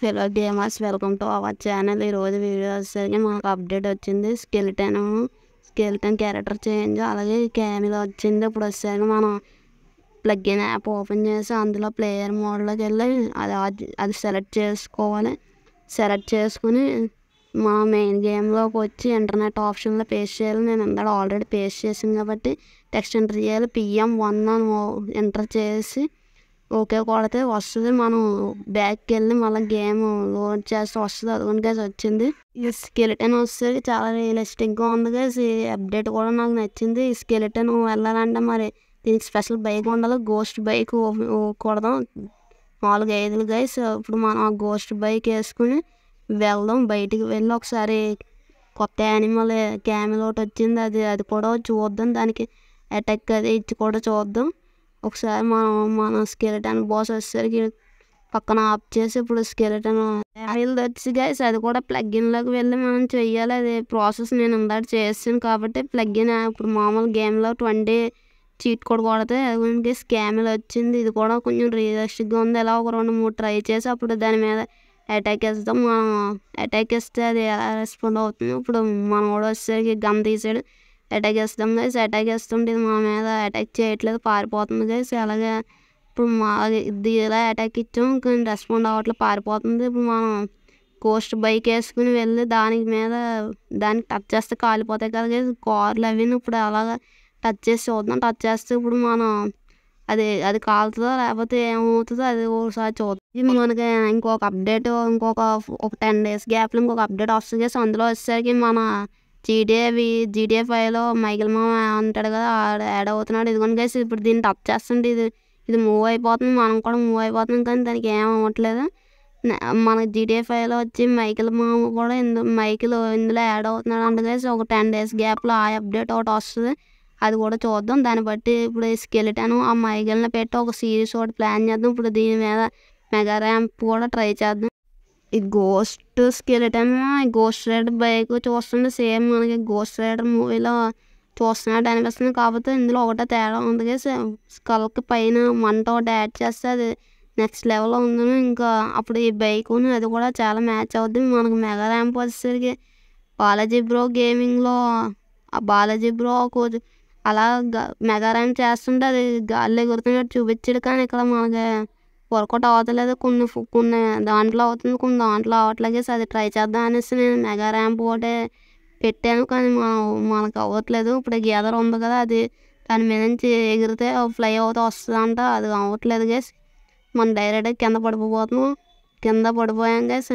Hello gamers, welcome to our channel. ఈరోజు video వచ్చేసరికి మాకు అప్డేట్ వచ్చింది. స్కెలిటన్ క్యారెక్టర్ చేంజ్, అలాగే క్యామిలో వచ్చింది. ఇప్పుడు వచ్చేసరికి మనం ప్లగ్ఇన్ యాప్ ఓపెన్ చేసి అందులో ప్లేయర్ మోడ్లోకి వెళ్ళి అది సెలెక్ట్ చేసుకోవాలి. సెలెక్ట్ చేసుకుని మా మెయిన్ గేమ్లోకి వచ్చి ఇంటర్నెట్ ఆప్షన్లో పేస్ట్ చేయాలి. నేను ఇందాక ఆల్రెడీ పేస్ట్ చేసాను కాబట్టి టెక్స్ట్ ఎంటర్ చేయాలి. PM1 అని ఎంటర్ చేసి ఓకే కొడితే వస్తుంది. మనం బ్యాక్కి వెళ్ళి మళ్ళీ గేమ్ లోడ్ చేస్తే వస్తుంది. అదిగోండి గైస్ వచ్చింది. ఈ స్కెలిటన్ వస్తుంది, చాలా రియలిస్టిక్గా ఉంది గైస్. ఈ అప్డేట్ కూడా నాకు నచ్చింది. ఈ స్కెలిటన్ వెళ్ళాలంటే మరి దీనికి స్పెషల్ బైక్ ఉండాలి. గోస్ట్ బైక్ కొడదాం 4-5 గైస్. ఇప్పుడు మనం ఆ గోస్ట్ బైక్ వేసుకుని వెళ్దాం. బయటికి వెళ్ళి ఒకసారి కొత్త యానిమల్ క్యామిల్ ఒకటి వచ్చింది, అది కూడా చూద్దాం. దానికి అటాక్ అది ఇచ్చి కూడా చూద్దాం. ఒకసారి మన స్కెలిటన్ బాస్ వచ్చేసరికి పక్కన ఆఫ్ చేసి ఇప్పుడు స్కెలిటన్ వచ్చి గైస్ అది కూడా ప్లగ్ఇన్లోకి వెళ్ళి మనం చెయ్యాలి. అది ప్రాసెస్ నేను ఇందాక చేసాను కాబట్టి ప్లగ్ఇన్ ఇప్పుడు మామూలు గేమ్లో 20 చీట్ కోడ్ కొడితే అది స్కామిల్ వచ్చింది. ఇది కూడా కొంచెం రియలిస్టిక్గా ఉంది. ఇలా ఒక 2-3 ట్రై చేసి అప్పుడు దాని మీద అటాక్ వేస్తాం. మనం అటాక్ వేస్తే అది ఎలా రెస్పాండ్ అవుతుంది. ఇప్పుడు మనం కూడా వచ్చేసరికి గన్ తీసాడు, అటాక్ వేస్తాం గైస్. అటాక్ వేస్తుంటే ఇది మన మీద అటాక్ చేయట్లేదు, పారిపోతుంది గైస్. అలాగే ఇప్పుడు ఇది ఇలా అటాక్ ఇచ్చాం కానీ రెస్పాండ్ అవ్వట్లేదు, పారిపోతుంది. ఇప్పుడు మనం గోస్ట్ బైక్ వేసుకుని వెళ్ళి దానికి టచ్ చేస్తే కాలిపోతాయి కదా గైస్ కార్లు అవి. ఇప్పుడు అలాగా టచ్ చేసి చూద్దాం. టచ్ చేస్తే ఇప్పుడు మనం అది కాలుతుందో లేకపోతే ఏమవుతుందో అది ఒకసారి చూద్దాం. ఇది మనకి ఇంకొక అప్డేట్, ఒక 10 days గ్యాప్లో ఇంకొక అప్డేట్ వస్తుంది గైస్. అందులో వచ్చేసరికి మన GTA 5లో మైకిల్ మామ ఉంటాడు కదా, యాడ్ అవుతున్నాడు. ఇదిగోండి గైస్ ఇప్పుడు దీన్ని టచ్ చేస్తుంటే ఇది మూవ్ అయిపోతుంది, మనం కూడా మూవ్ అయిపోతున్నాం కానీ దానికి ఏం అవ్వట్లేదు. మనకి GTA 5లో వచ్చి మైకిల్ మామ కూడా ఇందులో యాడ్ అవుతున్నాడు అంటే గైస్. ఒక 10 days గ్యాప్లో ఆ అప్డేట్ ఒకటి వస్తుంది, అది కూడా చూద్దాం. దాన్ని బట్టి ఇప్పుడు స్కెలిటన్ ఆ మైకిల్ని పెట్టి ఒక సిరీస్ ఒకటి ప్లాన్ చేద్దాం. ఇప్పుడు దీని మీద మెగా ర్యాంప్ కూడా ట్రై చేద్దాం. ఈ ghost skeleton ghost rider bike చూస్తుంటే సేమ్ మనకి గోస్ట్ రైడర్ మూవీలో చూస్తున్నట్టు అనిపిస్తుంది. కాకపోతే ఇందులో ఒకటే తేడా ఉంది. స్కల్కి పైన మంట ఒకటి యాడ్ చేస్తే అది నెక్స్ట్ లెవెల్లో ఉంది. ఇంకా అప్పుడు ఈ బైక్ అది కూడా చాలా మ్యాచ్ అవుద్ది. మనకు మెగా ర్యాంప్ వచ్చేసరికి బాలాజీ బ్రో గేమింగ్లో ఆ బాలాజీ బ్రో అలా మెగా ర్యాంప్ చేస్తుంటే అది గాల్లో ఎగురుతున్నట్టు చూపించాడు, కానీ ఇక్కడ మనకి వర్కౌట్ అవ్వట్లేదు. కొన్ని దాంట్లో అవుతుంది, కొన్ని దాంట్లో అవ్వట్లేదు. అది ట్రై చేద్దాం అనేసి నేను మెగా ర్యాంప్ ఒకటే పెట్టాను, కానీ మనకు అవ్వట్లేదు. ఇప్పుడు గ్యాదర్ ఉంది కదా, అది దాని మీద నుంచి ఎగిరితే ఫ్లై అవుతూ వస్తుందంట, అది అవ్వట్లేదు గైస్. మనం డైరెక్ట్గా కింద పడిపోయాం గైస్.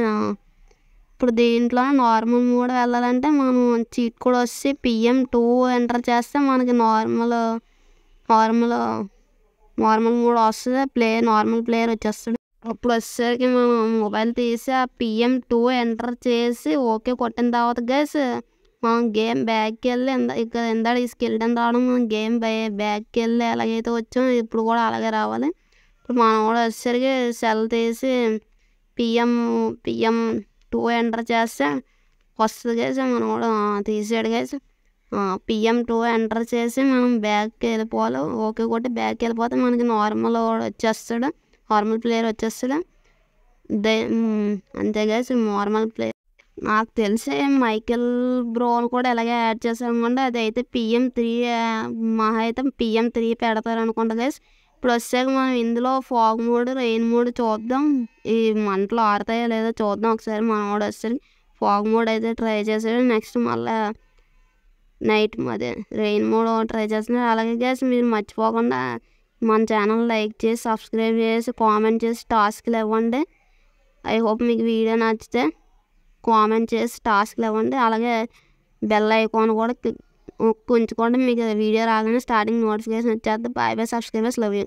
ఇప్పుడు దీంట్లో నార్మల్ మోడ్ వెళ్ళాలంటే మనం చీట్ కోడ్ వచ్చి PM2 ఎంటర్ చేస్తే మనకి నార్మల్ మోడ్ వస్తుంది. నార్మల్ ప్లేయర్ వచ్చేస్తాడు. అప్పుడు వచ్చేసరికి మనం మొబైల్ తీసి ఆ PM2 ఎంటర్ చేసి ఓకే కొట్టిన తర్వాత గైస్ మనం గేమ్ బ్యాక్కి వెళ్ళి ఇక్కడ ఇందాక ఈ స్కెలిటన్ రావడం, మనం గేమ్ బ్యాక్కి వెళ్ళి ఎలాగైతే వచ్చాం ఇప్పుడు కూడా అలాగే రావాలి. ఇప్పుడు మనం కూడా వచ్చేసరికి సెల్ తీసి PM2 ఎంటర్ చేస్తే వస్తుంది గైస్. మనం కూడా తీసాడు గైస్. PM2 ఎంటర్ చేసి మనం బ్యాక్కి వెళ్ళిపోవాలి. ఓకే కొట్టి బ్యాక్కి వెళ్ళిపోతే మనకి నార్మల్ ప్లేయర్ వచ్చేస్తాడు. అంతే గైస్, నార్మల్ ప్లేయర్. నాకు తెలిసి మైకిల్ బ్రోని కూడా ఎలాగే యాడ్ చేశారు అనుకుంటే అది అయితే PM3 మహా అయితే PM3 పెడతారు అనుకుంటా గైస్. ఇప్పుడు వచ్చాక మనం ఇందులో ఫాగ్ మోడ్, రెయిన్ మోడ్ చూద్దాం. ఈ మంటలు ఆరుతాయో లేదో చూద్దాం ఒకసారి. మనం కూడా వచ్చేసరికి ఫాగ్ మోడ్ అయితే ట్రై చేసాడు. నెక్స్ట్ మళ్ళీ రెయిన్ మోడ్ ట్రై చేస్తున్నారు. అలాగే గైస్ మీరు మర్చిపోకుండా మన ఛానల్ లైక్ చేసి సబ్స్క్రైబ్ చేసి కామెంట్ చేసి టాస్క్లు ఇవ్వండి. ఐ హోప్ మీకు వీడియో నచ్చితే కామెంట్ చేసి టాస్క్లు ఇవ్వండి. అలాగే బెల్ ఐకాన్ కూడా ఉంచుకోండి, మీకు వీడియో రాగానే స్టార్టింగ్ నోటిఫికేషన్ వచ్చేద్ది. Bye subscribers, love you.